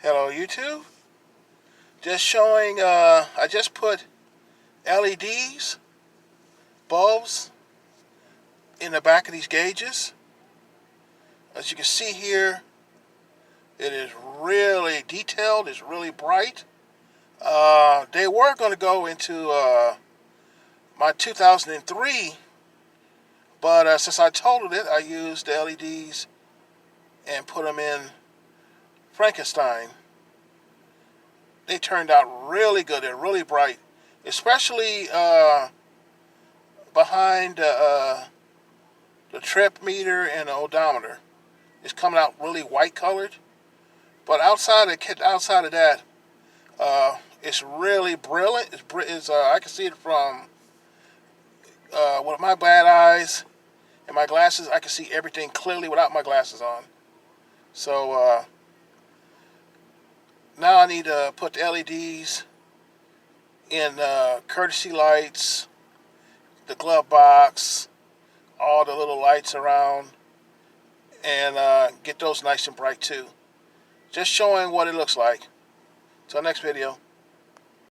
Hello YouTube. Just showing, I just put LEDs, bulbs in the back of these gauges. As you can see here, it is really detailed, it's really bright. They were going to go into my 2003, but since I totaled it, I used the LEDs and put them in Frankenstein. They turned out really good. They're really bright, especially behind the trip meter and the odometer. It's coming out really white colored, but outside of that, it's really brilliant. I can see it from with my bad eyes and my glasses. I can see everything clearly without my glasses on. So now I need to put the LEDs in courtesy lights, the glove box, all the little lights around, and get those nice and bright too. Just showing what it looks like. Till next video.